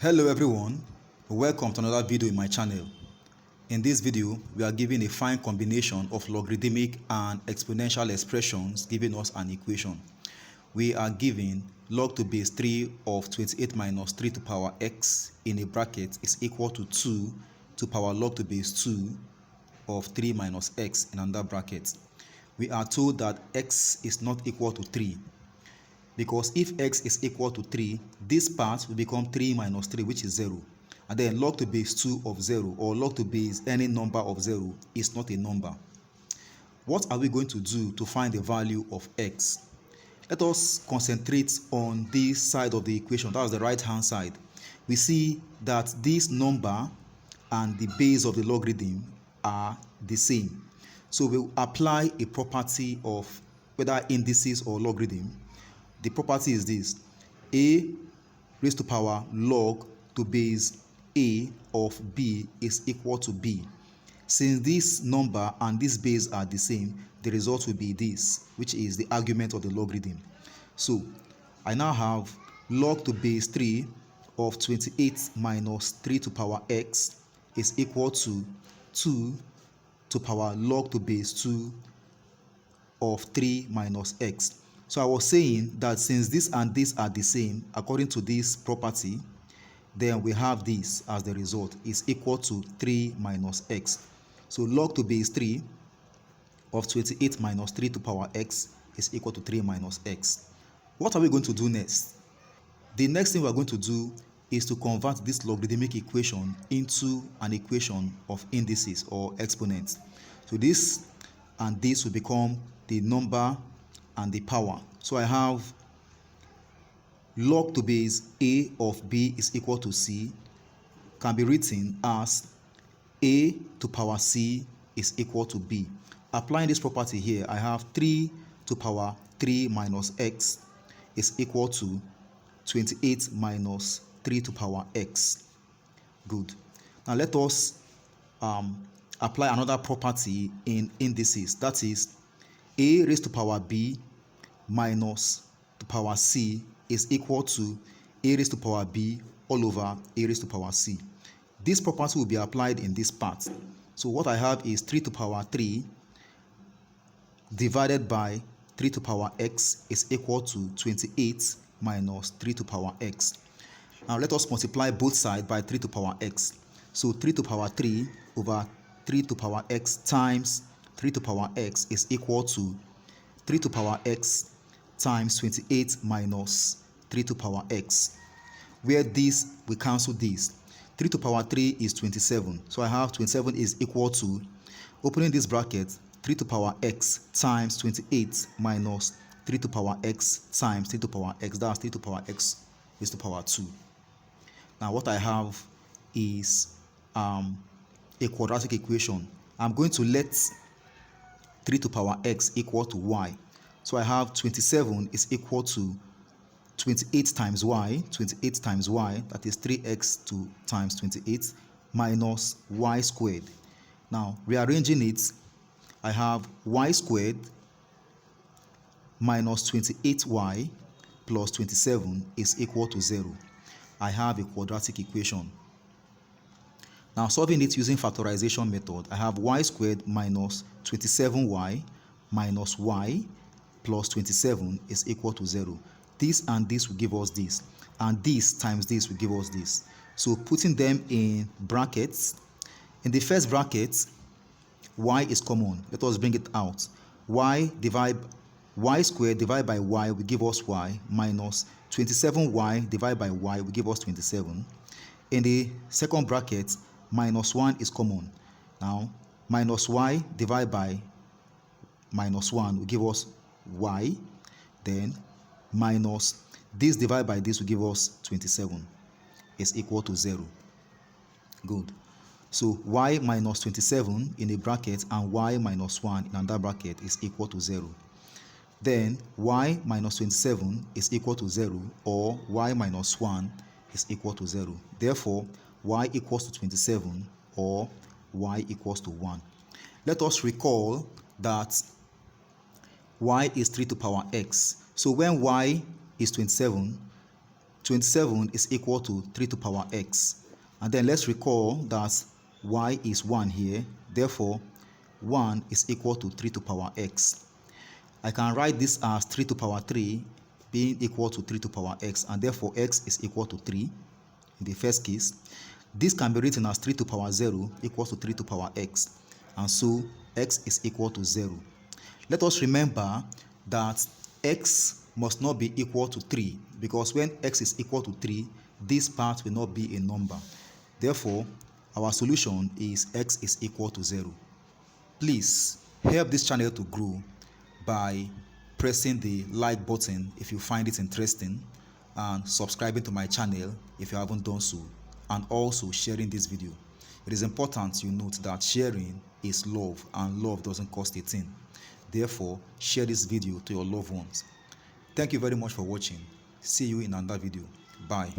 Hello everyone, welcome to another video in my channel. In this video, we are given a fine combination of logarithmic and exponential expressions giving us an equation. We are given log to base 3 of 28 minus 3 to power x in a bracket is equal to 2 to power log to base 2 of 3 minus x in another bracket. We are told that x is not equal to 3. Because if x is equal to 3, this part will become 3 minus 3, which is 0. And then log to base 2 of 0, or log to base any number of 0, is not a number. What are we going to do to find the value of x? Let us concentrate on this side of the equation, that is the right hand side. We see that this number and the base of the logarithm are the same. So we'll apply a property of whether indices or logarithm. The property is this: a raised to power log to base a of b is equal to b. Since this number and this base are the same, the result will be this, which is the argument of the logarithm. So I now have log to base 3 of 28 minus 3 to power x is equal to 2 to power log to base 2 of 3 minus x. So I was saying that since this and this are the same, according to this property, then we have this as the result is equal to 3 minus x. So log to base 3 of 28 minus 3 to power x is equal to 3 minus x. What are we going to do next? The next thing we are going to do is to convert this logarithmic equation into an equation of indices or exponents. So this and this will become the number and the power. So I have log to base a of b is equal to c, can be written as a to power c is equal to b. Applying this property here, I have 3 to power 3 minus x is equal to 28 minus 3 to power x. Good. Now let us apply another property in indices, that is a raised to power b minus to power c is equal to a raised to power b all over a raised to power c. This property will be applied in this part. So what I have is 3 to power 3 divided by 3 to power x is equal to 28 minus 3 to power x. Now let us multiply both sides by 3 to power x. So 3 to power 3 over 3 to power x times 3 to power x is equal to 3 to power x times 28 minus 3 to power x. Where this, we cancel this. 3 to power 3 is 27. So I have 27 is equal to, opening this bracket, 3 to power x times 28 minus 3 to power x times 3 to power x. That's 3 to power x is to power 2. Now what I have is a quadratic equation. I'm going to let 3 to power x equal to y. So I have 27 is equal to 28 times y, that is 3x times 28 minus y squared. Now rearranging it, I have y squared minus 28y plus 27 is equal to 0. I have a quadratic equation. Now solving it using factorization method, I have y squared minus 27y minus y plus 27 is equal to 0. This and this will give us this, and this times this will give us this. So putting them in brackets, in the first bracket, y is common. Let us bring it out. Y squared divided by y will give us y, minus 27y divided by y will give us 27. In the second bracket, minus 1 is common. Now minus y divided by minus 1 will give us y, then minus this divided by this will give us 27 is equal to 0. Good. So y minus 27 in a bracket and y minus 1 in another bracket is equal to 0. Then y minus 27 is equal to 0, or y minus 1 is equal to 0. Therefore y equals to 27 or y equals to 1. Let us recall that y is 3 to power x. So when y is 27, 27 is equal to 3 to the power x. And then let's recall that y is 1 here. Therefore, 1 is equal to 3 to the power x. I can write this as 3 to the power 3 being equal to 3 to the power x, and therefore x is equal to 3 in the first case. This can be written as 3 to the power 0 equals to 3 to the power x, and so x is equal to 0. Let us remember that x must not be equal to 3, because when x is equal to 3, this part will not be a number. Therefore, our solution is x is equal to 0. Please help this channel to grow by pressing the like button if you find it interesting, and subscribing to my channel if you haven't done so, and also sharing this video. It is important you note that sharing is love, and love doesn't cost a thing. Therefore, share this video to your loved ones. Thank you very much for watching. See you in another video. Bye.